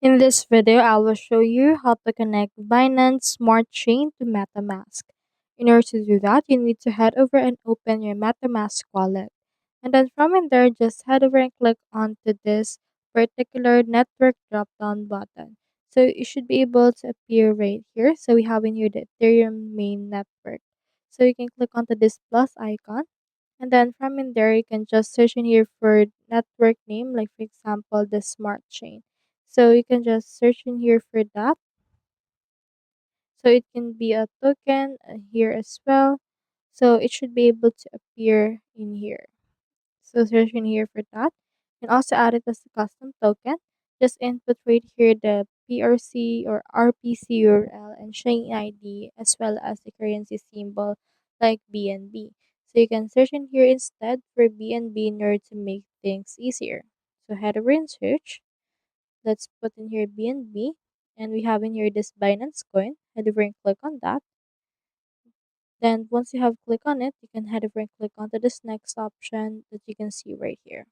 In this video, I will show you how to connect Binance Smart Chain to MetaMask. In order to do that, you need to head over and open your MetaMask wallet. And then from in there, just head over and click onto this particular network drop-down button. So you should be able to appear right here. So we have in here the Ethereum main network. So you can click onto this plus icon. And then from in there, you can just search in here for network name, like for example, the smart chain. So you can just search in here for that. So it can be a token here as well. So it should be able to appear in here. So search in here for that. And also add it as a custom token. Just input right here the PRC or RPC URL and chain ID as well as the currency symbol like BNB. So you can search in here instead for BNB in order to make things easier. So head over and search. Let's put in here BNB and we have in here this Binance coin. Head over and click on that. Then once you have clicked on it, you can head over and click onto this next option that you can see right here.